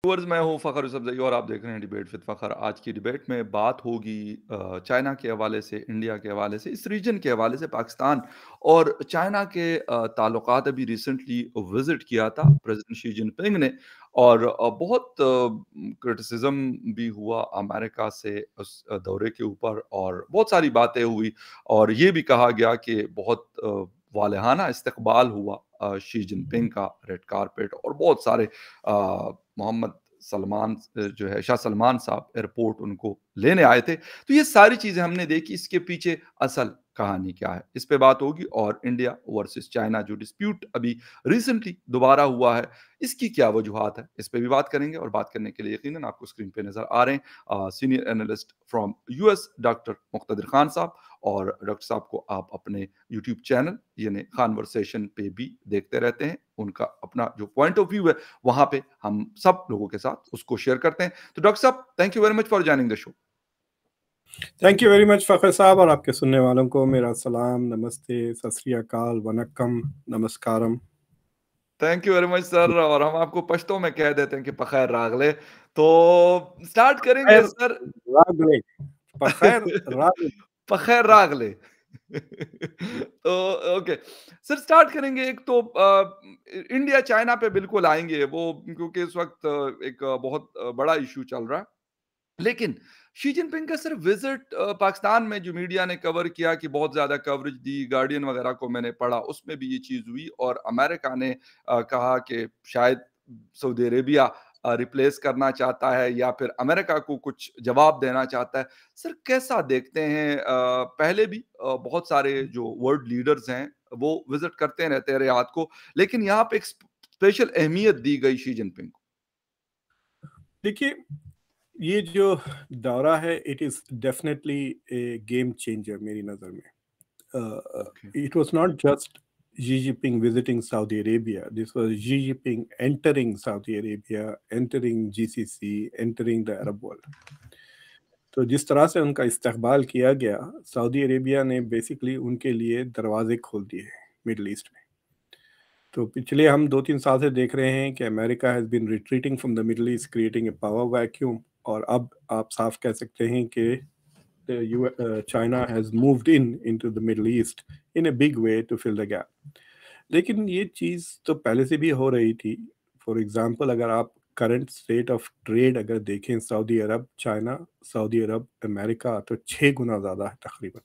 Viewers, मैं हूँ फ़खर यूसुफज़ई और आप देख रहे हैं डिबेट विद फ़खर। आज की डिबेट में बात होगी चाइना के हवाले से, इंडिया के हवाले से, इस रीजन के हवाले से। पाकिस्तान और चाइना के ताल्लुकात अभी रिसेंटली विज़िट किया था प्रेज़िडेंट शी जिनपिंग ने, और बहुत क्रिटिसिज़्म भी हुआ अमेरिका से उस दौरे के ऊपर, और बहुत सारी बातें हुई, और ये भी कहा गया कि बहुत वालेहाना इस्तकबाल हुआ शी जिनपिंग का रेड कारपेट, और बहुत सारे मोहम्मद सलमान जो है, शाह सलमान साहब एयरपोर्ट उनको लेने आए थे। तो ये सारी चीज़ें हमने देखी, इसके पीछे असल कहानी क्या है, इस पे बात होगी। और इंडिया वर्सेस चाइना जो डिस्प्यूट अभी रिसेंटली दोबारा हुआ है, इसकी क्या वजूहात है, इस पे भी बात करेंगे। और बात करने के लिए यकीनन आपको स्क्रीन पे नज़र आ रहे हैं senior analyst from US doctor Muqtadir Khan sahab, और डॉक्टर साहब को आप अपने यूट्यूब चैनल यानी कन्वर्सेशन पे भी देखते रहते हैं। उनका अपना जो पॉइंट ऑफ व्यू है, वहाँ पे हम सब लोगों के साथ उसको शेयर करते हैं। तो डॉक्टर साहब, thank you very much for joining the show. Thank you very much Fakhar साहब, और आपके सुनने वालों को मेरा सलाम, नमस्ते, सत श्री अकाल, वनक्कम, नमस्कारम। Thank you very much sir, और हम आपको पश्तो में कह देते हैं कि पखैर रागले। तो स्टार्ट करेंगे खैर सर। रागले, पखैर रागले। पखैर रागले। तो ओके सर, स्टार्ट करेंगे। एक तो इंडिया चाइना पे बिल्कुल आएंगे वो, क्योंकि इस वक्त एक बहुत बड़ा इशू चल रहा है। लेकिन शी जिनपिंग का सर विजिट पाकिस्तान में जो मीडिया ने कवर किया, कि बहुत ज्यादा कवरेज दी, गार्डियन वगैरह को मैंने पढ़ा, उसमें भी ये चीज हुई। और अमेरिका ने कहा कि शायद सऊदी अरेबिया रिप्लेस करना चाहता है, या फिर अमेरिका को कुछ जवाब देना चाहता है। सर कैसा देखते हैं? पहले भी बहुत सारे जो वर्ल्ड लीडर्स हैं वो विजिट करते रहते हैं रियाद को, लेकिन यहाँ पे एक स्पेशल अहमियत दी गई शी जिनपिंग को। देखिए, ये जो दौरा है, it is definitely A game changer मेरी नज़र में। Okay. It was not just Xi Jinping visiting Saudi Arabia. This was Xi Jinping entering Saudi Arabia, entering GCC, entering the Arab world. तो जिस तरह से उनका इस्तकबाल किया गया, सऊदी अरेबिया ने बेसिकली उनके लिए दरवाजे खोल दिए मिडल ईस्ट में। तो पिछले हम 2-3 साल से देख रहे हैं कि America has been retreating from the Middle East, creating a power vacuum, और अब आप साफ कह सकते हैं कि China has moved into the Middle East in a big way to fill the gap. लेकिन ये चीज़ तो पहले से भी हो रही थी। फॉर एग्जांपल, अगर आप करंट स्टेट ऑफ ट्रेड अगर देखें, सऊदी अरब चाइना, सऊदी अरब अमेरिका, तो 6 गुना ज़्यादा है तकरीबन।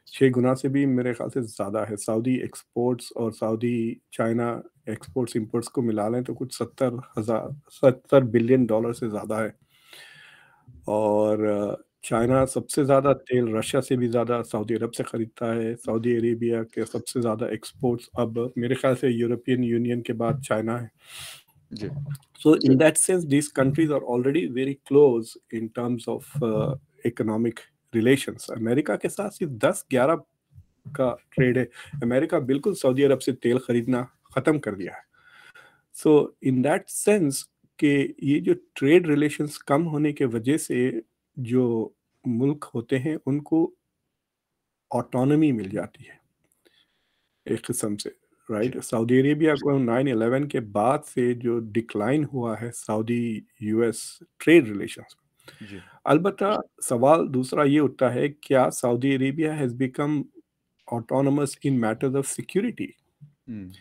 6 गुना से भी मेरे ख्याल से ज़्यादा है। सऊदी एक्सपोर्ट्स और सऊदी चाइना एक्सपोर्ट्स इंपोर्ट्स को मिला लें तो कुछ 70 बिलियन डॉलर से ज़्यादा है। और चाइना सबसे ज़्यादा तेल रशिया से भी ज़्यादा सऊदी अरब से ख़रीदता है। सऊदी अरेबिया के सबसे ज़्यादा एक्सपोर्ट्स अब मेरे ख़्याल से यूरोपियन यूनियन के बाद चाइना है। जी। So in that sense, these countries are already very close in terms of economic relations. America के साथ सिर्फ 10-11 का ट्रेड है। अमेरिका बिल्कुल सऊदी अरब से तेल खरीदना ख़त्म कर दिया है। सो इन दैट सेंस कि ये जो ट्रेड रिलेशंस कम होने के वजह से जो मुल्क होते हैं उनको ऑटोनॉमी मिल जाती है एक किस्म से, जी। राइट। सऊदी अरेबिया को 9/11 के बाद से जो डिक्लाइन हुआ है सऊदी यूएस ट्रेड रिलेशंस, जी। अलबत्ता सवाल दूसरा ये उठता है, क्या Saudi Arabia has become autonomous in matters of security? Hmm.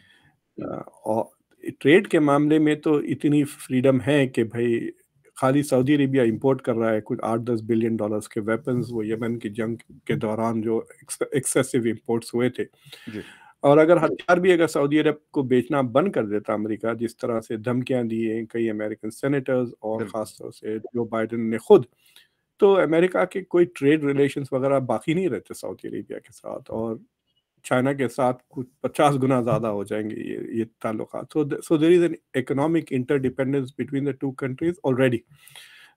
और ट्रेड के मामले में तो इतनी फ्रीडम है कि भाई खाली सऊदी अरेबिया इंपोर्ट कर रहा है कुछ 8-10 बिलियन डॉलर्स के वेपन्स, वो यमन की जंग के दौरान जो एक्सेसिव इंपोर्ट्स हुए थे। जी। और अगर हथियार भी अगर सऊदी अरब को बेचना बंद कर देता अमेरिका, जिस तरह से धमकियां दी हैं कई अमेरिकन सेनेटर्स और बिल्कुल। ख़ास तौर से जो बाइडेन ने खुद, तो अमेरिका के कोई ट्रेड रिलेशंस वगैरह बाकी नहीं रहते सऊदी अरेबिया के साथ, और चाइना के साथ कुछ 50 गुना ज़्यादा हो जाएंगे ये ताल्लुकात। So there is an economic interdependence between the two countries already.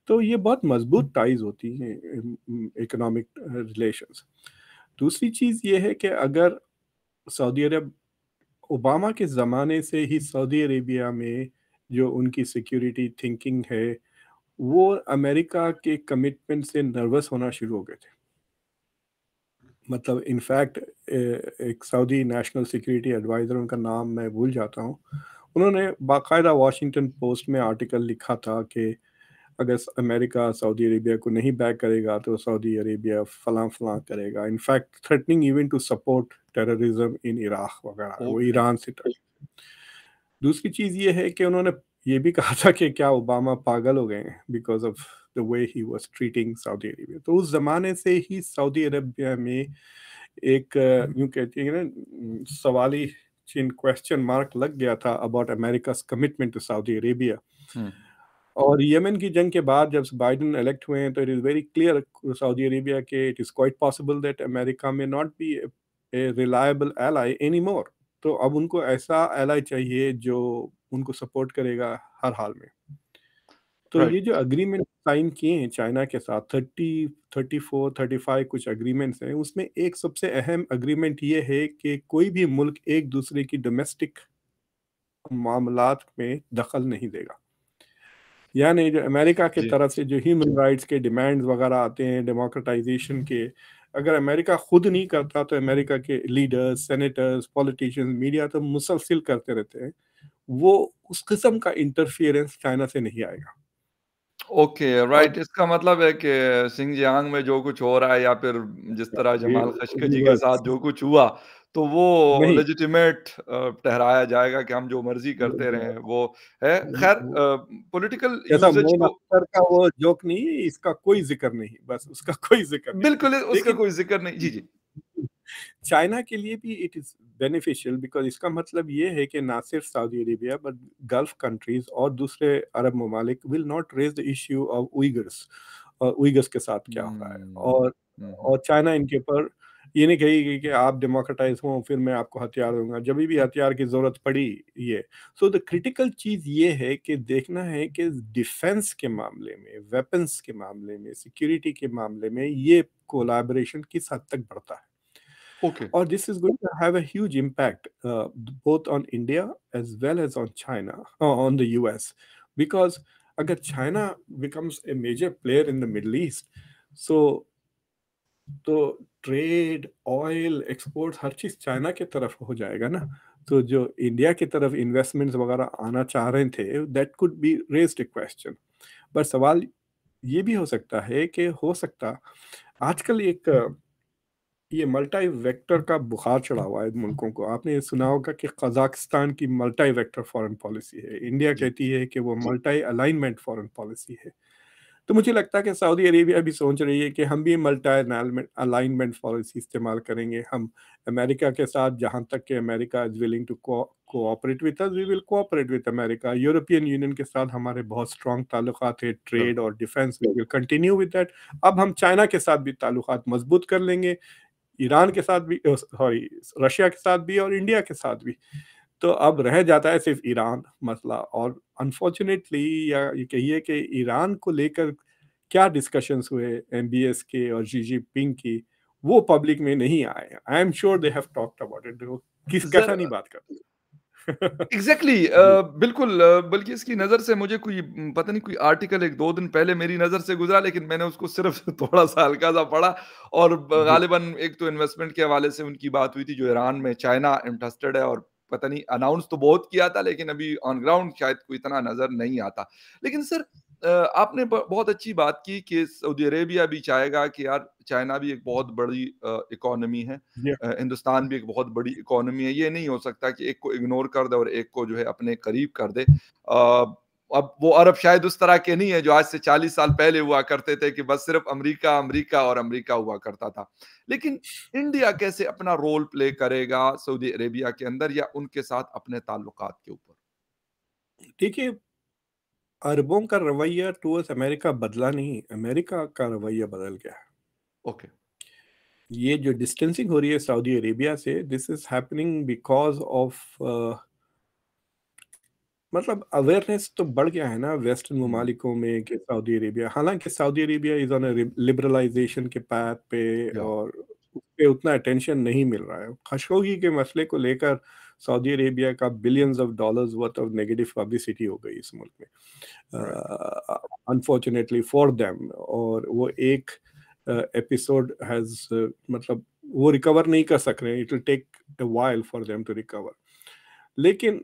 तो ये बहुत मजबूत टाइज होती हैं इकोनॉमिक रिलेशंस। दूसरी चीज़ ये है कि अगर सऊदी अरब, ओबामा के ज़माने से ही सऊदी अरेबिया में जो उनकी सिक्योरिटी थिंकिंग है, वो अमेरिका के कमिटमेंट से नर्वस होना शुरू हो गए थे। मतलब इनफैक्ट एक सऊदी नेशनल सिक्योरिटी एडवाइज़र, उनका नाम मैं भूल जाता हूँ, उन्होंने बाकायदा वॉशिंगटन पोस्ट में आर्टिकल लिखा था कि अगर अमेरिका सऊदी अरेबिया को नहीं बैक करेगा तो सऊदी अरेबिया फलां फलां करेगा, in fact threatening even to support terrorism in Iraq वगैरह, वो ओके। ईरान से। दूसरी चीज़ ये है कि उन्होंने ये भी कहा था कि क्या ओबामा पागल हो गए हैं because of the way he was treating Saudi Arabia. तो उस ज़माने से ही सऊदी अरेबिया में एक यूँ कहते हैं ना सवाली चिन्ह, क्वेश्चन मार्क लग गया था about America's commitment to Saudi Arabia. Hmm. और यमन की जंग के बाद जब बाइडेन इलेक्ट हुए हैं तो it is very clear Saudi Arabia के it is quite possible that America may not be a reliable ally any more. तो अब उनको ऐसा एलाई चाहिए जो उनको सपोर्ट करेगा हर हाल में। तो राइट। ये जो एग्रीमेंट साइन किए हैं चाइना के साथ 34 35 कुछ एग्रीमेंट्स हैं, उसमें एक सबसे अहम एग्रीमेंट ये है कि कोई भी मुल्क एक दूसरे की डोमेस्टिक मामलात में दखल नहीं देगा। यानी जो अमेरिका की जी। तरफ से जो ह्यूमन राइट्स के डिमांड्स वगैरह आते हैं डेमोक्रेटाइजेशन के, अगर अमेरिका खुद नहीं करता तो अमेरिका के लीडर्स, सेनेटर्स, पॉलिटिशियंस, मीडिया तो मुसलसिल करते रहते हैं। वो उस किस्म का इंटरफियरेंस चाइना से नहीं आएगा। ओके, और राइट। इसका मतलब है कि शिनजियांग में जो कुछ हो रहा है या फिर जिस तरह ये जमाल खशोगी के रिवर्स साथ जो कुछ हुआ, तो वो नहीं, लेजिटिमेट ठहराया जाएगा कि हम जो मर्ज़ी करते रहें, वो है। ख़ैर पॉलिटिकल जैसा यूसेज मोइन को अख्तर का वो जोक नहीं है, इसका कोई ज़िक्र नहीं, बस उसका कोई ज़िक्र नहीं। बिल्कुल उसका लेकिन कोई ज़िक्र नहीं। जी, जी। चाइना के लिए भी इट इज़ बेनिफिशियल बिकॉज़ इसका मतलब ये है कि ना सिर्फ Saudi Arabia but Gulf countries और दूसरे अरब ममालिक will not raise the issue of Uyghurs, और उइगर्स के साथ क्या हो रहा है। हुँ। हुँ, हुँ। और चाइना इनके ऊपर ये नहीं कहेगी कि आप डेमोक्रेटाइज़ हो फिर मैं आपको हथियार दूँगा, जभी भी हथियार की ज़रूरत पड़ी ये। सो द क्रिटिकल चीज़ ये है कि देखना है कि डिफेंस के मामले में, वेपन्स के मामले में, सिक्योरिटी के मामले में ये कोलैबोरेशन किस हद तक बढ़ता है। Okay. Or this is going to have a huge impact both on India as well as on China, on the US, because अगर China becomes a major player in the Middle East, so तो trade, oil, export हर चीज़ China की तरफ हो जाएगा ना। तो जो India की तरफ इन्वेस्टमेंट्स वगैरह आना चाह रहे थे, that could be raised a question. पर सवाल ये भी हो सकता है कि हो सकता आजकल एक ये मल्टी वेक्टर का बुखार चढ़ा हुआ है मुल्कों को। आपने ये सुना होगा कि कज़ाकिस्तान की मल्टी वेक्टर फॉरेन पॉलिसी है। इंडिया जी। कहती है कि वो मल्टी अलाइनमेंट फॉरेन पॉलिसी है। तो मुझे लगता है कि सऊदी अरेबिया भी सोच रही है कि हम भी मल्टी अलाइनमेंट अलाइनमेंट पॉलिसी इस्तेमाल करेंगे। हम अमेरिका के साथ जहाँ तक कि America is willing to cooperate with us, we will cooperate with America. European Union के साथ हमारे बहुत स्ट्रॉन्ग ताल्लुकात है, ट्रेड बिल्कुल। और defence, we will continue with that. अब हम चाइना के साथ भी ताल्लुकात मजबूत कर लेंगे, ईरान के साथ भी, सॉरी, रशिया के साथ भी और इंडिया के साथ भी। तो अब रह जाता है सिर्फ ईरान मसला। और अनफॉर्चुनेटली या ये कहिए कि ईरान को लेकर क्या डिस्कशंस हुए एमबीएस के और जी जिनपिंग की, वो पब्लिक में नहीं आए। I am sure they have talked about it. वो किस कैसा ज़रा नहीं बात करते। एग्ज़ैक्टली जी, बिल्कुल बल्कि इसकी नज़र से मुझे कोई पता नहीं कोई आर्टिकल 1-2 दिन पहले मेरी नज़र से गुज़रा, लेकिन मैंने उसको सिर्फ़ थोड़ा-सा हल्का-सा पढ़ा। और जी, ग़ालिबन एक तो इन्वेस्टमेंट के हवाले से उनकी बात हुई थी, जो ईरान में चाइना इंटरेस्टेड है, और पता नहीं अनाउंस तो बहुत किया था, लेकिन अभी ऑन ग्राउंड शायद कोई इतना नज़र नहीं आता। लेकिन सर आपने बहुत अच्छी बात की कि सऊदी अरेबिया भी चाहेगा कि यार चाइना भी एक बहुत बड़ी इकोनॉमी है। जी, हिंदुस्तान भी एक बहुत बड़ी इकोनॉमी है। ये नहीं हो सकता कि एक को इग्नोर कर दे और एक को जो है अपने करीब कर दे। अब वो अरब शायद उस तरह के नहीं है जो आज से 40 साल पहले हुआ करते थे कि बस सिर्फ अमेरिका, अमेरिका और अमेरिका हुआ करता था। लेकिन इंडिया कैसे अपना रोल प्ले करेगा सऊदी अरेबिया के अंदर या उनके साथ अपने ताल्लुकात के ऊपर? देखिए, अरबों का रवैया टुवर्ड्स अमेरिका बदला नहीं, अमेरिका का रवैया बदल गया है। ओके। ये जो डिस्टेंसिंग हो रही है सऊदी अरेबिया से, this is happening because of मतलब अवेयरनेस तो बढ़ गया है ना वेस्टर्न हुँ। ममालिकों में कि सऊदी अरेबिया, हालांकि Saudi Arabia is on liberalisation के पाथ पे, या और उस पे उतना अटेंशन नहीं मिल रहा है। खशोगी के मसले को लेकर सऊदी अरेबिया का billions of dollars worth of negative publicity हो गई इस मुल्क में, राइट। Unfortunately for them. और वो एक एपिसोड हैज मतलब वो रिकवर नहीं कर सक रहे हैं, it will take a while for them to recover. लेकिन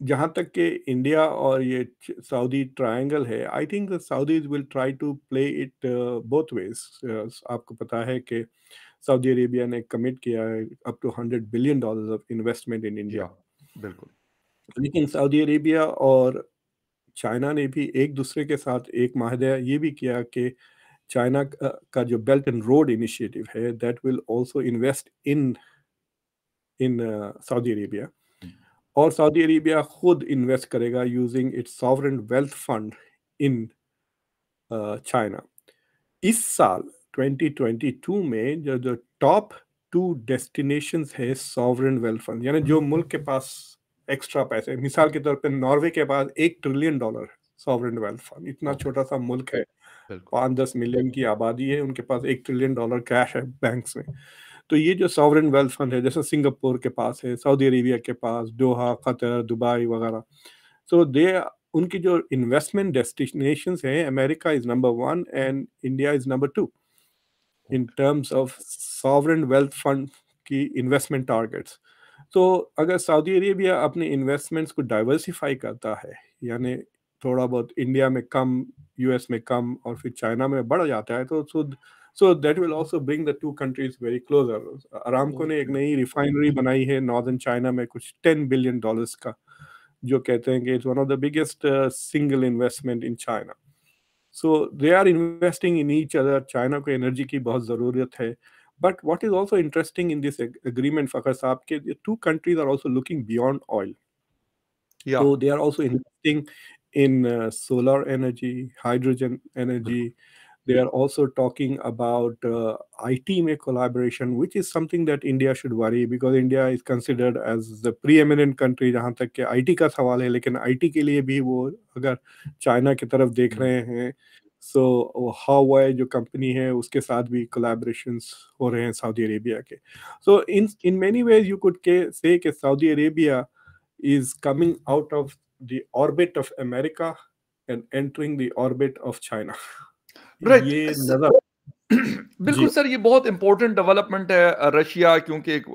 जहाँ तक कि इंडिया और ये सऊदी ट्रायंगल है, I think the Saudis will try to play it both ways. आपको पता है कि सऊदी अरेबिया ने कमिट किया है up to $100 billion of investment in India. या बिल्कुल। लेकिन सऊदी अरेबिया और चाइना ने भी एक दूसरे के साथ एक माहदा ये भी किया कि चाइना का जो बेल्ट एंड रोड इनिशिएटिव है that will also invest in in Saudi Arabia, hmm, और सऊदी अरेबिया खुद इन्वेस्ट करेगा using its sovereign wealth fund in China. इस साल 2022 में जो जो टॉप टू डेस्टिनेशंस है सॉवरेन वेल्थ फंड, यानी जो मुल्क के पास एक्स्ट्रा पैसे, मिसाल के तौर पे नॉर्वे के पास $1 ट्रिलियन सॉवरेन वेल्थ फंड, इतना ओके, छोटा सा मुल्क है, बिल्कुल। 5-10 मिलियन की आबादी है, उनके पास $1 ट्रिलियन कैश है बैंक्स में। तो ये जो सॉवरेन वेल्थ फंड है, जैसे सिंगापुर के पास है, सऊदी अरेबिया के पास, दोहा, कतर, दुबई वगैरह, सो दे उनकी जो इन्वेस्टमेंट डेस्टिनेशंस हैं, America is number one and India is number two in okay, terms of sovereign wealth fund की इन्वेस्टमेंट टारगेट्स। तो अगर सऊदी अरेबिया अपने इन्वेस्टमेंट्स को डाइवर्सिफाई करता है, यानी थोड़ा बहुत इंडिया में कम, यूएस में कम और फिर चाइना में बढ़ जाता है, तो so that will also bring the two countries very closer. Aramco ने एक ओके। नई रिफाइनरी बनाई है नॉर्दर्न चाइना में, कुछ $10 बिलियन का, जो कहते हैं कि it's one of the biggest single investment in China. So they are investing in each other. China को एनर्जी की बहुत ज़रूरत है। But what is also interesting in this agreement, Fakhar sahab, के two countries are also looking beyond oil. या So they are also investing in solar energy, hydrogen बिल्कुल, energy. They are also talking about IT में collaboration, which is something that India should worry, because India is considered as the preeminent country जहाँ तक कि IT का सवाल है, लेकिन IT के लिए भी वो अगर चाइना की तरफ देख हुँ, रहे हैं, सो हावाई जो कंपनी है उसके साथ भी कोलैबोरेशंस हो रहे हैं सऊदी अरेबिया के। So in many ways you could के से कि Saudi Arabia is coming out of the orbit of America and entering the orbit of China. Right ये स नज़र। बिल्कुल जी, सर, ये बहुत इम्पोर्टेंट डेवलपमेंट है। रशिया क्योंकि एक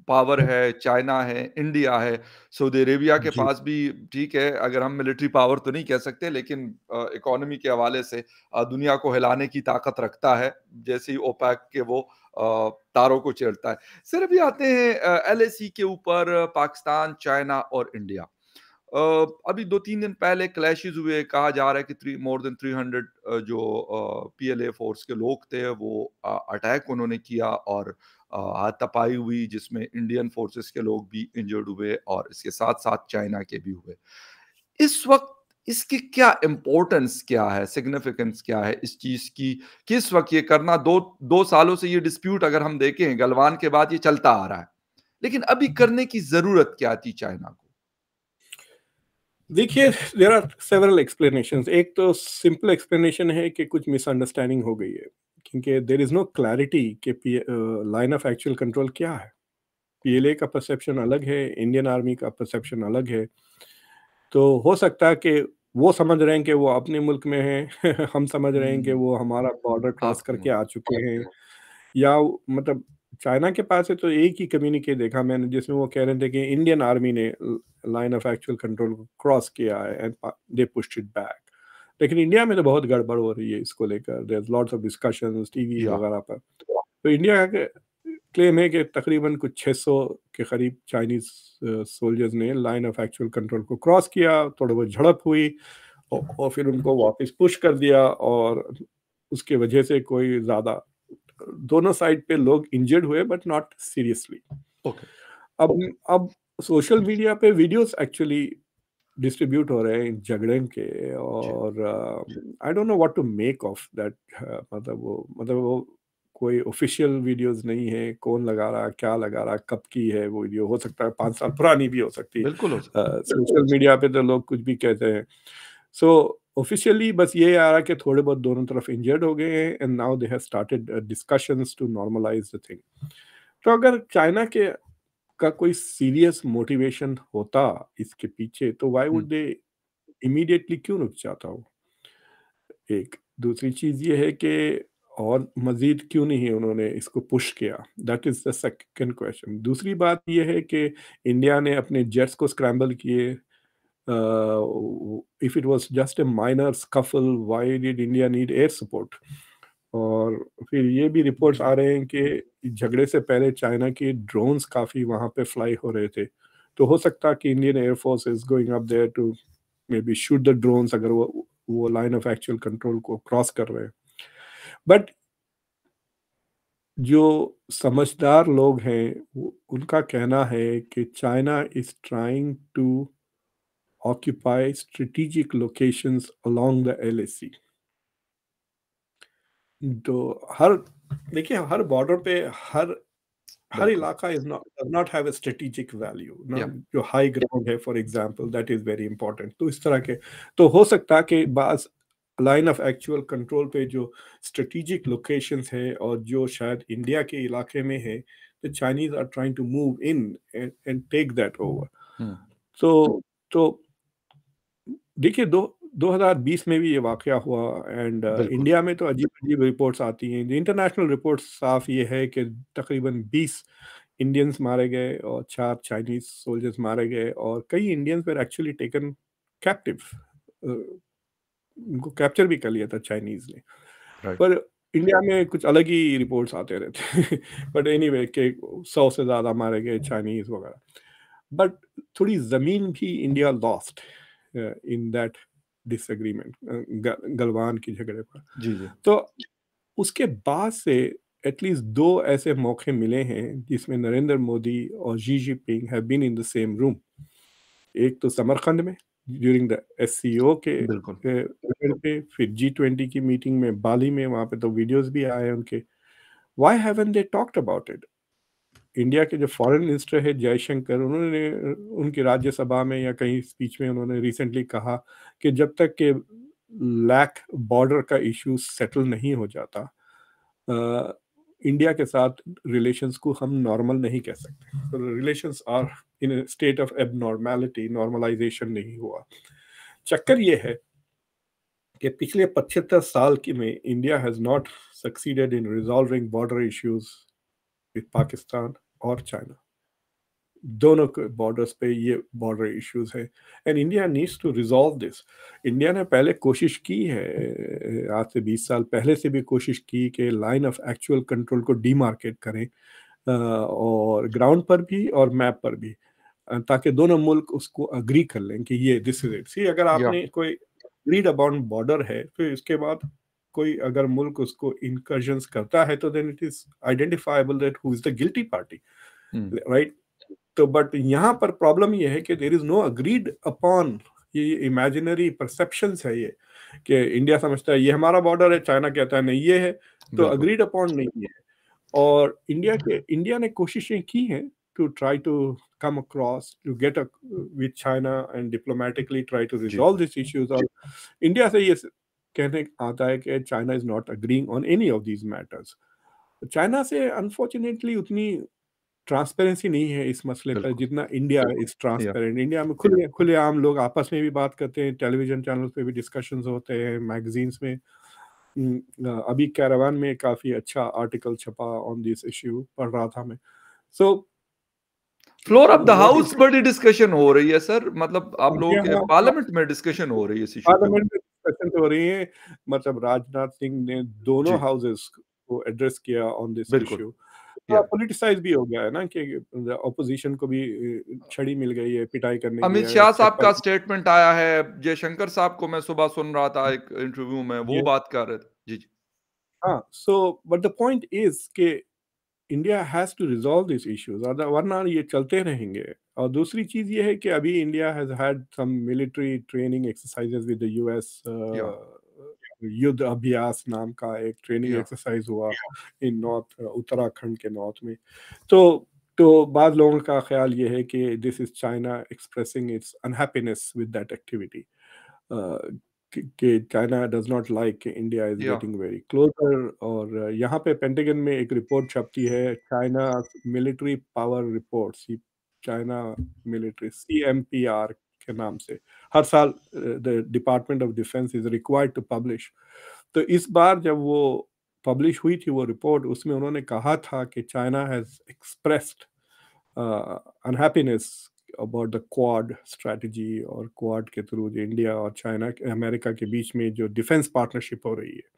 पावर है, चाइना है, इंडिया है, सऊदी अरेबिया के जी, पास भी ठीक है, अगर हम मिलिट्री पावर तो नहीं कह सकते, लेकिन इकोनॉमी के हवाले से दुनिया को हिलाने की ताकत रखता है, जैसे ही ओपेक के वो तारों को छेड़ता है। सर अभी आते हैं एलएसी के ऊपर, पाकिस्तान, चाइना और इंडिया। अ, अभी 2-3 दिन पहले क्लैशेस हुए, कहा जा रहा है कि थ्री मोर देन 300 जो पीएलए फोर्स के लोग थे वो अटैक उन्होंने किया और हाथापाई हुई जिसमें इंडियन फोर्सेस के लोग भी इंजर्ड हुए और इसके साथ-साथ चाइना के भी हुए। इस वक़्त इसकी क्या इम्पोर्टेंस क्या है, सिग्निफिकेंस क्या है इस चीज़ की? किस वक़्त ये करना, 2 सालों से ये डिस्प्यूट अगर हम देखें, गलवान के बाद ये चलता आ रहा है। लेकिन अभी करने की ज़रूरत क्या थी चाइना को? देखिए, देयर आर सेवरल एक्सप्लेनेशंस। एक तो सिंपल एक्सप्लेनेशन है कि कुछ मिसअंडरस्टैंडिंग हो गई है, क्योंकि देयर इज नो क्लैरिटी कि लाइन ऑफ एक्चुअल कंट्रोल क्या है। पीएलए का परसेप्शन अलग है, इंडियन आर्मी का परसेप्शन अलग है। तो हो सकता है कि वो समझ रहे हैं कि वो अपने मुल्क में हैं हम समझ रहे हैं कि हुँ, वो हमारा बॉर्डर क्रॉस आपके करके मुल्क आ चुके हैं। या मतलब चाइना के पास है तो एक ही कम्युनिके देखा मैंने जिसमें वो कह रहे थे कि इंडियन आर्मी ने लाइन ऑफ एक्चुअल कंट्रोल को क्रॉस किया है and they pushed it back. लेकिन इंडिया में तो बहुत गड़बड़ हो रही है इसको लेकर, there is lots of discussions TV या वगैरह पर। तो इंडिया का क्लेम है कि तकरीबन कुछ 600 के करीब चाइनीज सोल्जर्स ने लाइन ऑफ एक्चुअल कंट्रोल को क्रॉस किया, थोड़ी बहुत झड़प हुई और फिर उनको वापस पुश कर दिया, और उसके वजह से कोई ज़्यादा, दोनों साइड पे लोग इंजर्ड हुए बट नॉट सीरियसली। ओके, अब सोशल मीडिया पे वीडियोस एक्चुअली डिस्ट्रीब्यूट हो रहे हैं झगड़े के, जी, और I don't know what to make of that. मतलब वो कोई ऑफिशियल वीडियोस नहीं है, कौन लगा रहा, क्या लगा रहा, कब की है वो वीडियो, हो सकता है 5 साल पुरानी भी हो सकती है। बिल्कुल हो सकता है। सोशल मीडिया पे तो लोग कुछ भी कहते हैं। सो ऑफिशियली बस ये आ रहा है कि थोड़े बहुत दोनों तरफ इंजर्ड हो गए हैं and now they have started discussions to normalise the thing. तो अगर चाइना के का कोई सीरियस मोटिवेशन होता इसके पीछे, तो why hmm, would they immediately क्यों रुक जाता हो? एक दूसरी चीज ये है कि और मज़ीद क्यों नहीं उन्होंने इसको पुश किया? That is the second question. दूसरी बात ये है कि इंडिया ने अपने जेट्स को स्क्रैम्बल किए। If it was just a minor scuffle, why did India need air support? और फिर ये भी रिपोर्ट्स आ रहे हैं कि झगड़े से पहले चाइना के ड्रोन्स काफ़ी वहाँ पे फ्लाई हो रहे थे। तो हो सकता है कि Indian air force is going up there to may be shoot the drones, अगर वो लाइन ऑफ एक्चुअल कंट्रोल को क्रॉस कर रहे हैं। बट जो समझदार लोग हैं, उनका कहना है कि China is trying to occupy strategic locations along the LAC. तो देखिए, हर बॉर्डर पे हर हर बिल्कुल। इलाका is not does not have a strategic value ना। या जो हाई ग्राउंड है for example, that is very important. तो इस तरह के तो हो सकता है कि बाज लाइन ऑफ एक्चुअल कंट्रोल पे जो स्ट्रेटेजिक लोकेशंस है और जो शायद इंडिया के इलाके में है, the Chinese are trying to move in and take that over. Hmm, तो तो देखिए, 2020 में भी ये वाक़या हुआ। एंड बिल्कुल। इंडिया में तो अजीब-अजीब रिपोर्ट्स आती हैं। इंटरनेशनल रिपोर्ट्स साफ ये है कि तकरीबन 20 इंडियंस मारे गए और 4 चाइनीज़ सोल्जर्स मारे गए और कई Indians were actually taken captive. Uh, उनको कैप्चर भी कर लिया था चाइनीज़ ने। राइट। पर इंडिया में कुछ अलग ही रिपोर्ट्स आते रहते हैं। बट एनीवे के 100 से ज़्यादा मारे गए चाइनीज़ वगैरह। बट थोड़ी ज़मीन भी India lost in that disagreement, Galwan की झगड़े पर। जी, जी। तो उसके बाद से एटलीस्ट 2 ऐसे मौके मिले हैं जिसमें नरेंद्र मोदी और Xi Jinping have been in the same room. एक तो समरकंद में ड्यूरिंग द एससीओ के बिल्कुल। इवेंट पे, फिर जी20 की मीटिंग में बाली में, वहाँ पे तो वीडियोस भी आए हैं उनके। Why haven't they talked about it? India के जो फॉरेन मिनिस्टर है जयशंकर, उन्होंने उनकी राज्यसभा में या कहीं स्पीच में उन्होंने रिसेंटली कहा कि जब तक के लैक बॉर्डर का इशू सेटल नहीं हो जाता, अ, इंडिया के साथ रिलेशंस को हम नॉर्मल नहीं कह सकते। तो relations are in state of abnormality, normalisation नहीं हुआ। चक्कर ये है कि पिछले 75 साल की में India has not succeeded in resolving border issues with Pakistan और चाइना। दोनों के बॉर्डर्स पे ये बॉर्डर इश्यूज है and India needs to resolve this. India ने पहले कोशिश की है, आज से 20 साल पहले से भी कोशिश की कि लाइन ऑफ एक्चुअल कंट्रोल को डीमार्केट करें, और ग्राउंड पर भी और मैप पर भी, ताकि दोनों मुल्क उसको अग्री कर लें कि ये दिस इज इट। सी, अगर या आपने कोई अग्रीड अपॉन बॉर्डर है, फिर इसके बाद कोई अगर मुल्क उसको इनकर्जन्स करता है, तो then it is identifiable that who is the guilty party, hmm, right? तो बट यहाँ पर प्रॉब्लम ये है कि there is no agreed upon, ये इमेजिनरी परसेप्शंस है ये, कि इंडिया समझता है ये हमारा बॉर्डर है, चाइना कहता है नहीं ये है। तो बिल्कुल। अग्रीड अपॉन नहीं है। और इंडिया ने कोशिशें की हैं to try to come across to get with China and diplomatically try to जी, रिजॉल्व दिस इश्यूज। और इंडिया से ये कहने आता है कि China is not agreeing on any of these matters. China से अनफॉर्चुनेटली उतनी ट्रांसपेरेंसी नहीं है इस मसले पर बिल्कुल। जितना इंडिया इज या ट्रांसपेरेंट। इंडिया में खुलेआम लोग आपस में भी बात करते हैं, टेलीविजन चैनल पे भी डिस्कशंस होते हैं, मैगजीन्स में। अभी कैरावान में काफ़ी अच्छा आर्टिकल छपा ऑन दिस इश्यू, पढ़ रहा था मैं। So floor of the what house is बड़ी डिस्कशन हो रही है सर, मतलब आप लोगों के यहाँ पार्लियामेंट में डिस्कशन हो रही है इस इश्यू पे। पार्लियामेंट में डिस्कशन हो रही है। मतलब राजनाथ सिंह ने दोनों जी, हाउसेस को एड्रेस किया ऑन दिस बिल्कुल। इश्यू। थोड़ा या पॉलिटिसाइज भी हो गया है ना, कि ऑपोजिशन को भी छड़ी मिल गई है पिटाई करने की अमित या शाह साहब चप्पल। का स्टेटमेंट आया है, जयशंकर साहब को मैं सुबह सुन रहा था एक इंटरव्यू में, वो ये बात कर रहे थे। जी, जी। हाँ, so but the point is कि India has to resolve this issues, other वरना ये चलते रहेंगे। और दूसरी चीज़ ये है कि अभी India has had some military training exercises with the US. या, युद्ध अभ्यास नाम का एक ट्रेनिंग या, एक्सरसाइज़ हुआ इन नॉर्थ, उत्तराखंड के नॉर्थ में। तो तो बाद लोगों का ख़्याल ये है कि this is China expressing its unhappiness with that activity. कि चाइना डज़ नॉट लाइक कि इंडिया इज़ या, गेटिंग वेरी क्लोज़र। और यहाँ पे पेंटागन में एक रिपोर्ट छपती है, China military power reports, China military CMPR के नाम से हर साल the department of defence is required to publish. तो इस बार जब वो पब्लिश हुई थी वो रिपोर्ट, उसमें उन्होंने कहा था कि China has expressed unhappiness about the quad strategy, और क्वाड के थ्रू जो इंडिया और चाइना अमेरिका के बीच में जो डिफेंस पार्टनरशिप हो रही है।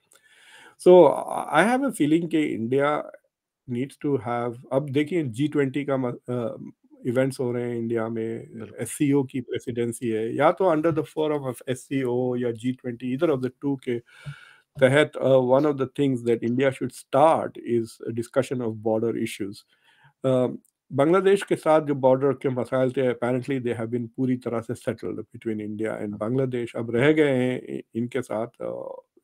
So I have a feeling कि इंडिया नीड्स टू हैव, अब देखिए G20 का इवेंट्स हो रहे हैं इंडिया में, बिल्कुल। SCO की प्रेसिडेंसी है, या तो under the forum of SCO या G20, इधर ऑफ द टू के तहत one of the things that India should start is discussion of border issues. Bangladesh के साथ जो बॉर्डर के मसाइल थे, अपेरेंटली दे हैव बीन पूरी तरह से settled between India and Bangladesh. अब रह गए हैं इनके साथ,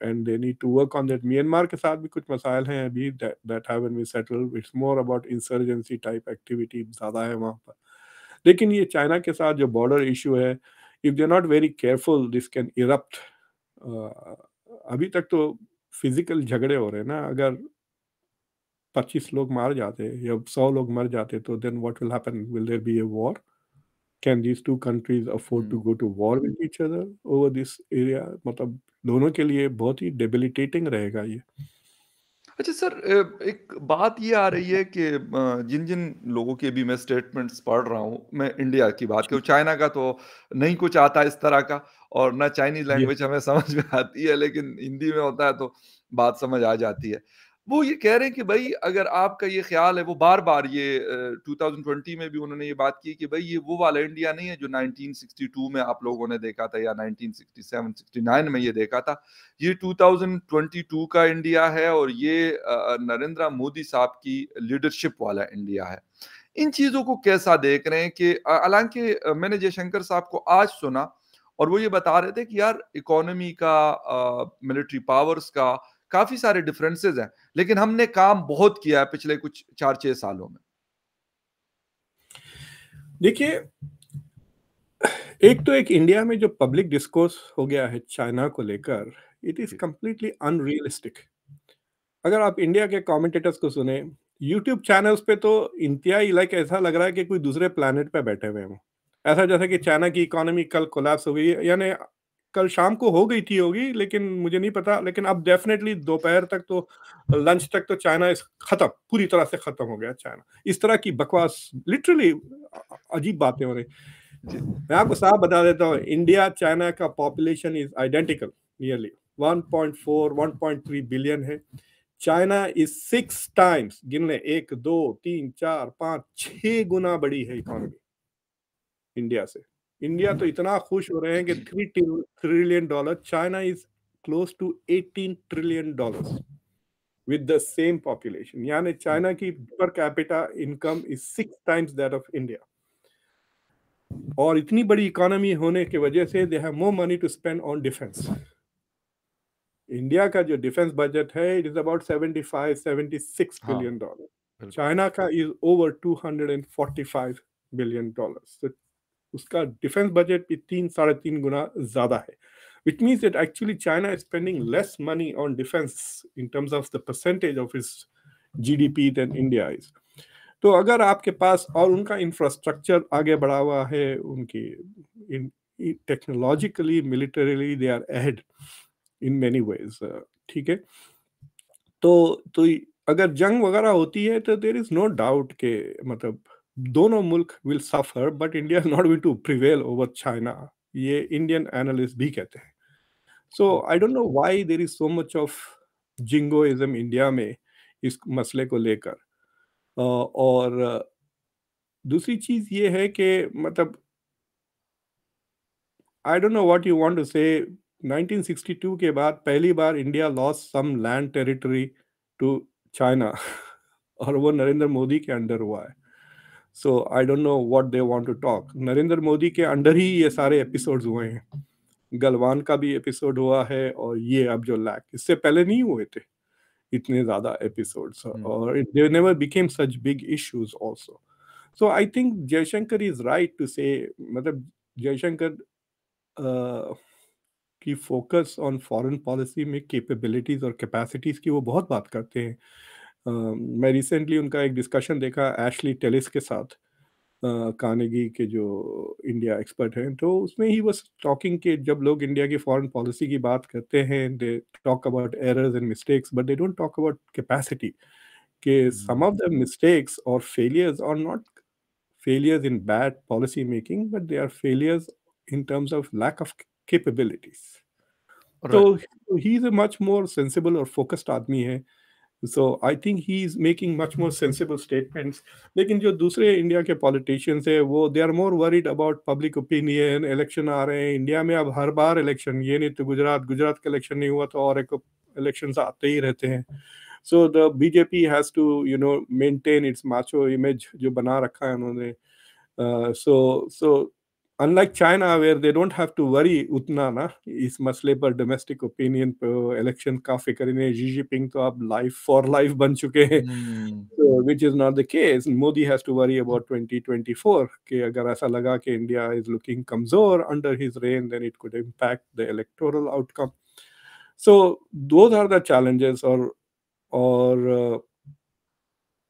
and they need to work on that. Myanmar के साथ भी कुछ मसाइल हैं अभी that haven't been settled, it's more about insurgency type activity ज़्यादा है वहाँ पर। लेकिन ये चाइना के साथ जो बॉर्डर इशू है, if they are not very careful this can erupt. अभी तक तो फिजिकल झगड़े हो रहे हैं ना, अगर 25 लोग मार जाते या 100 लोग मर जाते तो then what will happen, will there be a war? Can these two countries afford to hmm. Go to war with each other over this area? मतलब दोनों के लिए बहुत ही डेबिलिटेटिंग रहेगा ये। अच्छा सर, एक बात ये आ रही है कि जिन-जिन लोगों के भी मैं स्टेटमेंट्स पढ़ रहा हूँ, मैं इंडिया की बात जी, करूँ, चाइना का तो नहीं कुछ आता इस तरह का, और ना चाइनीज़ जी, लैंग्वेज हमें समझ में आती है, लेकिन हिंदी में होता है तो बात समझ आ जाती है। वो ये कह रहे हैं कि भई अगर आपका ये ख़्याल है, वो बार-बार ये 2020 में भी उन्होंने ये बात की कि भई ये वो वाला इंडिया नहीं है जो 1962 में आप लोगों ने देखा था या 1967-69 में ये देखा था। ये 2022 का इंडिया है और ये नरेंद्र मोदी साहब की लीडरशिप वाला इंडिया है। इन चीज़ों को कैसा देख रहे हैं कि हालाँकि मैंने जयशंकर साहब को आज सुना और वो ये बता रहे थे कि यार इकोनॉमी का, मिलिट्री पावर्स का काफ़ी सारे डिफरेंसेस हैं, लेकिन हमने काम बहुत किया है पिछले कुछ 4-6 सालों में। देखिए, एक तो एक इंडिया में जो पब्लिक डिस्कोर्स हो गया है चाइना को लेकर, इट इज जी, कंप्लीटली अनरियलिस्टिक। अगर आप इंडिया के कमेंटेटर्स को सुने, यूट्यूब चैनल्स पे तो इंतहाई लाइक ऐसा लग रहा है कि कोई दूसरे प्लेनेट पे बैठे हुए हों। ऐसा जैसे कि चाइना की इकोनॉमी कल कोलैप्स हो गई है, यानी कल शाम को हो गई थी होगी, लेकिन मुझे नहीं पता, लेकिन अब डेफिनेटली दोपहर तक तो, लंच तक तो चाइना इस खत्म, पूरी तरह से खत्म हो गया चाइना। इस तरह की बकवास लिटरली अजीब बातें हो रही। जी। मैं आपको साफ बता देता हूँ, इंडिया चाइना का population is identical, nearly 1.4 1.3 billion है। चाइना इज 6 टाइम्स, गिन ले, 1 2 3 4 5 6 गुना बड़ी है इकोनॉमी इंडिया से। इंडिया तो इतना खुश हो रहे हैं कि $3 trillion, China is close to $18 trillion with the same population, यानी हुँ, चाइना की per capita income is 6 times that of India. और इतनी बड़ी इकोनॉमी होने की वजह से they have more money to spend on defence. India का जो डिफेंस बजट है, इट इज अबाउट 75-76 हाँ, बिलियन डॉलर। बिल्कुल। चाइना का इज ओवर 245 बिलियन डॉलर। तो उसका डिफेंस बजट भी 3 साढ़े 3 गुना ज्यादा है, which means that actually China is spending less money on defense in terms of the percentage of its GDP than India is. तो अगर आपके पास और उनका इंफ्रास्ट्रक्चर आगे बढ़ा हुआ है, उनकी इन technologically militarily they are ahead in many ways, ठीक है। तो अगर जंग वगैरह होती है तो देर इज नो डाउट के, मतलब दोनों मुल्क will suffer, but India is not going to prevail over China, ये इंडियन एनालिस्ट भी कहते हैं। So I okay. Don't know why there is so much of jingoism India में इस मसले को लेकर। और दूसरी चीज ये है कि मतलब I don't know what you want to say, 1962 के बाद पहली बार India lost some land territory to China और वो नरेंद्र मोदी के अंडर हुआ है। So I don't know what they want to talk. Narendra Modi के अंडर ही ये सारे एपिसोड्स हुए हैं, गलवान का भी एपिसोड हुआ है, और ये अब जो लैक, इससे पहले नहीं हुए थे इतने ज्यादा एपिसोड्स, हुँ, और they never became such big issues also. So I think Jaishankar is right to say, मतलब जयशंकर की फोकस ऑन फॉरेन पॉलिसी में कैपेबिलिटीज और कैपेसिटीज की वो बहुत बात करते हैं। मैं रिसेंटली उनका एक डिस्कशन देखा एशली टेलिस के साथ, कार्नेगी के जो इंडिया एक्सपर्ट हैं, तो उसमें ही वाज टॉकिंग कि जब लोग इंडिया की फॉरेन पॉलिसी की बात करते हैं, they talk about errors and mistakes, but they don't talk about capacity, कि some hmm, of the mistakes और failures are not failures in bad policy making, but they are failures in terms of lack of capabilities. Right. So he's a much more sensible or focused आदमी है. So I think he is making much more sensible statements. लेकिन जो दूसरे India के politicians है वो they are more worried about public opinion. Election आ रहे हैं इंडिया में, अब हर बार इलेक्शन, ये नहीं तो गुजरात का इलेक्शन नहीं हुआ तो और एक इलेक्शंस आते ही रहते हैं. So the BJP has to maintain its macho image जो बना रखा है उन्होंने. So unlike China where they don't have to worry उतना ना इस मसले पर, domestic opinion पर, election का फिक्र इन्हें, Xi Jinping तो अब life for life बन चुके हैं. हुँ, So, which is not the case. Modi has to worry about 2024 कि अगर ऐसा लगा कि India is looking कमजोर under his reign, then it could impact the electoral outcome. So those are the challenges. और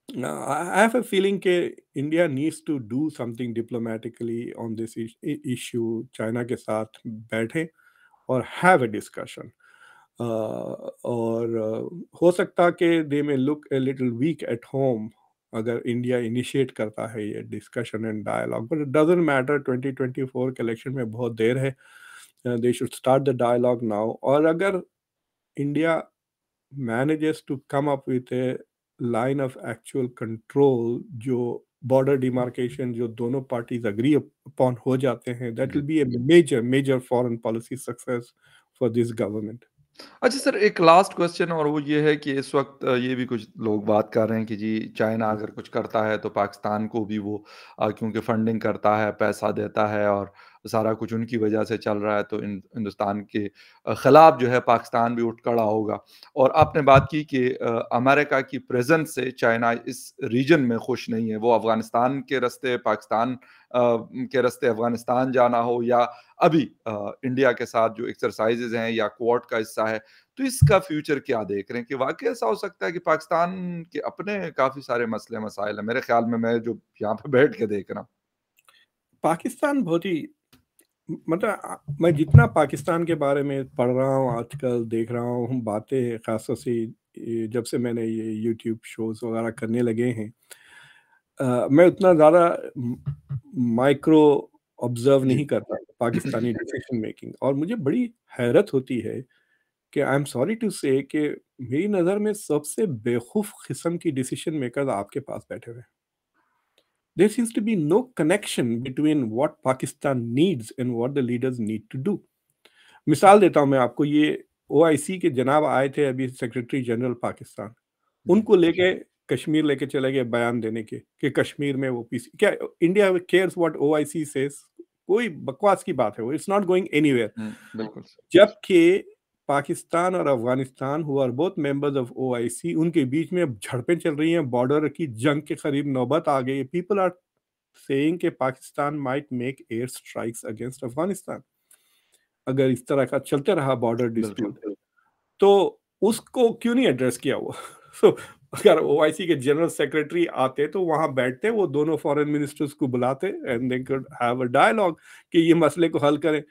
I have a feeling कि India needs to do something diplomatically on this issue. China के साथ बैठें और have a discussion. और हो सकता कि they may look a little weak at home अगर इंडिया इनिशिएट करता है ये discussion and dialogue, but it doesn't matter. 2024 के इलेक्शन में बहुत देर है. They should start the dialogue now. और अगर India manages to come up with a line of actual control जो border demarcation जो दोनों parties agree upon हो जाते हैं, that जी। will be a major foreign policy success for this government. अच्छा सर, एक लास्ट क्वेश्चन और वो ये है कि इस वक़्त ये भी कुछ लोग बात कर रहे हैं कि जी चाइना अगर कुछ करता है तो पाकिस्तान को भी वो क्योंकि फंडिंग करता है, पैसा देता है और सारा कुछ उनकी वजह से चल रहा है तो हिंदुस्तान के खिलाफ जो है पाकिस्तान भी उठ खड़ा होगा। और आपने बात की कि अमेरिका की प्रेज़ेंस से चाइना इस रीजन में खुश नहीं है। वो अफ़गानिस्तान के रास्ते पाकिस्तान के रास्ते अफ़गानिस्तान जाना हो या अभी इंडिया के साथ जो एक्सरसाइज़ेज़ हैं या क्वाड का हिस्सा है, तो इसका फ्यूचर क्या देख रहे हैं कि वाक़ई ऐसा हो सकता है कि पाकिस्तान के अपने काफ़ी सारे मसले-मसाइल हैं? मेरे ख़्याल में मैं जो यहाँ पे बैठ के देख रहा हूँ। पाकिस्तान बहुत ही मतलब मैं जितना पाकिस्तान के बारे में पढ़ रहा हूँ आजकल, देख रहा हूँ, हम बातें ख़ासतौर से जब से मैंने ये यूट्यूब शोज़ वगैरह करने लगे हैं, मैं उतना ज़्यादा माइक्रो ऑब्जर्व जी। नहीं करता पाकिस्तानी डिसीजन मेकिंग, और मुझे बड़ी हैरत होती है कि आई एम सॉरी टू से कि मेरी नज़र में सबसे बेवकूफ़ किस्म की डिसीजन मेकर आपके पास बैठे हुए हैं. There seems to be no connection between what Pakistan needs and what the leaders need to do. मिसाल देता हूँ मैं आपको, ये ओआईसी के जनाब आए थे अभी, सेक्रेटरी जनरल पाकिस्तान, जी। उनको लेके कश्मीर लेके चले गए बयान देने के कि कश्मीर में वो पीस क्या, India cares what OIC says, कोई बकवास की बात है वो, it's not going anywhere. Hmm, बिल्कुल सर। जबकि पाकिस्तान और Afghanistan who are both members of OIC, उनके बीच में अब झड़पें चल रही हैं, बॉर्डर की जंग के करीब नौबत आ गई. पीपल आर सेइंग कि Pakistan might make air strikes against Afghanistan अगर इस तरह का चलते रहा बॉर्डर बिल्कुल। डिस्प्यूट. तो उसको क्यों नहीं एड्रेस किया हुआ? सो अगर ओआईसी के जनरल सेक्रेटरी आते तो वहां बैठते, वो दोनों फॉरेन मिनिस्टर्स को बुलाते and they could have a dialogue कि ये मसले को हल करें.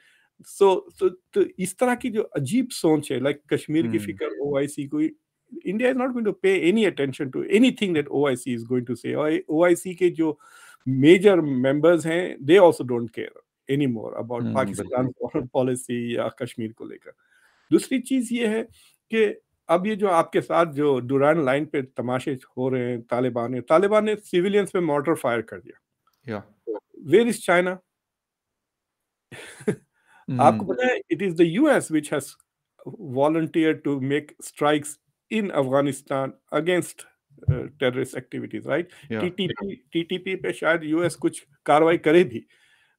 सो तो इस तरह की जो अजीब सोच है, लाइक कश्मीर की हुँ, फिक्र ओआईसी को, India is not going to pay any attention to anything that OIC is going to say. और ओआईसी के जो मेजर मेंबर्स हैं, they also don't care any more about hmm, Pakistan बिल्कुल। फॉरेन पॉलिसी या कश्मीर को लेकर. दूसरी चीज ये है कि अब ये जो आपके साथ जो डुरान लाइन पे तमाशे हो रहे हैं, तालिबान ने सिविलियंस पे मॉर्टर फायर कर दिया. या वेयर इज चाइना? आपको हुँ, पता है, it is the US which has volunteered to make strikes in Afghanistan against terrorist activities, right? या टीटीपी पे शायद यूएस कुछ कार्रवाई करे भी,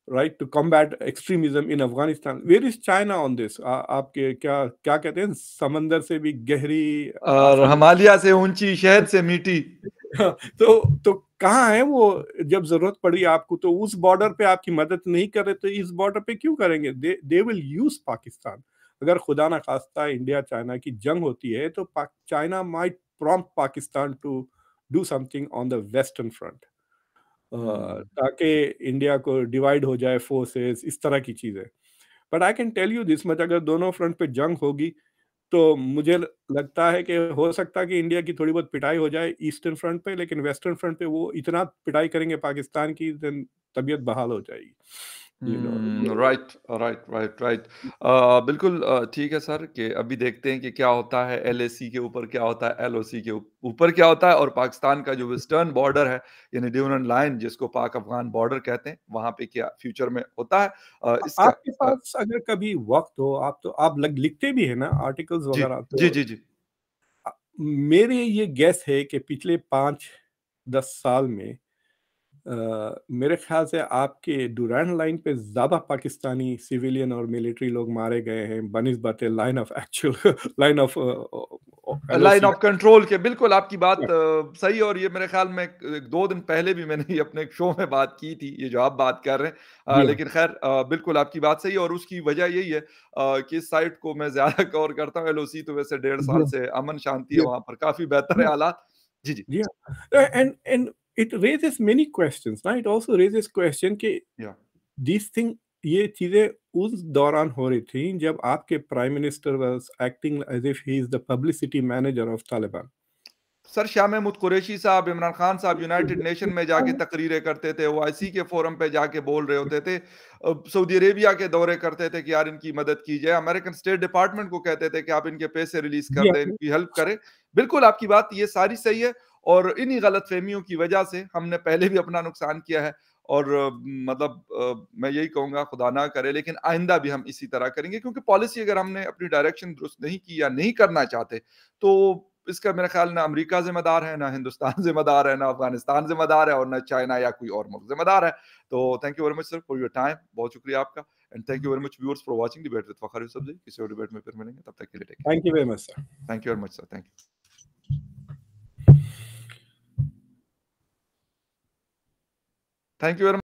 right, to combat extremism in Afghanistan. Where is China on this? आपके क्या क्या कहते हैं, समंदर से भी गहरी और आसाम. हिमालय से ऊँची, शहद से मीठी। तो कहाँ है वो जब जरूरत पड़ी आपको? तो उस बॉर्डर पे आपकी मदद नहीं कर रहे तो इस बॉर्डर पे क्यों करेंगे? They will use Pakistan. अगर खुदा ना खास्ता इंडिया चाइना की जंग होती है तो China might prompt Pakistan to do something on the western front. Hmm. ताकि इंडिया को डिवाइड हो जाए फोर्सेस, इस तरह की चीज़ें। But I can tell you this much, अगर दोनों फ्रंट पे जंग होगी तो मुझे लगता है कि हो सकता है कि इंडिया की थोड़ी बहुत पिटाई हो जाए ईस्टर्न फ्रंट पे, लेकिन वेस्टर्न फ्रंट पे वो इतना पिटाई करेंगे पाकिस्तान की, देन तबीयत बहाल हो जाएगी। You know right, right, right, right. बिल्कुल ठीक है सर कि अभी देखते हैं कि क्या होता है एलएसी के ऊपर, क्या होता है एलओसी के ऊपर क्या होता है और पाकिस्तान का जो वेस्टर्न बॉर्डर है, यानी डिवीजन लाइन जिसको पाक-अफ़गान बॉर्डर कहते हैं, वहाँ पे क्या फ्यूचर में होता है। इसका आपके पास अगर कभी वक़्त हो, आप तो आप लिखते भी हैं ना आर्टिकल्स जी, वगैरह, जी, तो जी, जी। अ, मेरे ये गेस है कि पिछले 5-10 साल में मेरे ख़्याल से आपके डुरैंड लाइन पे ज़्यादा पाकिस्तानी सिविलियन और मिलिट्री लोग मारे गए हैं बनिस्बत line of actual line of line LOC. Of control के बिल्कुल आपकी बात सही है और ये मेरे ख़्याल में 2 दिन पहले भी मैंने ये अपने एक शो में बात की थी, ये जो आप बात कर रहे हैं। जी हाँ, लेकिन ख़ैर बिल्कुल आपकी बात सही है और उसकी वजह यही है कि इस साइट को मैं ज़्यादा कवर करता हूँ, एलओसी तो वैसे 1.5 जी साल हाँ, से अमन शांति है जी हाँ, वहाँ पर, काफ़ी बेहतर जी है हाँ, हालात। जी, जी। जी हाँ। And it raises many questions ना, इट आल्सो रेज़ेस क्वेश्चन कि या दिस थिंग, ये चीज़ें उस दौरान हो रही थी जब आपके prime minister was acting as if he is the publicity manager of Taliban. Sir Shah Mahmood Qureshi sahab, Imran Khan साहब यूनाइटेड नेशन में जाके तकरीरें करते थे, ओआईसी के फोरम पे जाके बोल रहे होते थे। सऊदी अरेबिया के दौरे करते थे कि यार इनकी मदद की जाए, अमेरिकन स्टेट डिपार्टमेंट को कहते थे कि आप इनके पैसे रिलीज़ कर जी दें, हाँ, इनकी हेल्प करें। बिल्कुल आपकी बात ये सारी सही है और इन्हीं गलतफ़हमियों की वजह से हमने पहले भी अपना नुकसान किया है और मैं यही कहूँगा खुदा ना करे लेकिन आइंदा भी हम इसी तरह करेंगे क्योंकि पॉलिसी अगर हमने अपनी डायरेक्शन दुरुस्त नहीं की या नहीं करना चाहते, तो इसका मेरा ख़्याल ना अमेरिका ज़िम्मेदार है, ना हिंदुस्तान ज़िम्मेदार है, ना अफ़गानिस्तान ज़िम्मेदार है और ना चाइना या कोई और मुल्क ज़िम्मेदार है। तो thank you very much sir for your time. बहुत शुक्रिया आपका and thank you very much viewers for watching debate with Fakhar Yousafzai. किसी और डिबेट में फिर मिलेंगे, तब तक के लिए take care. Thank you very much sir. Thank you very much sir. Thank you. Thank you very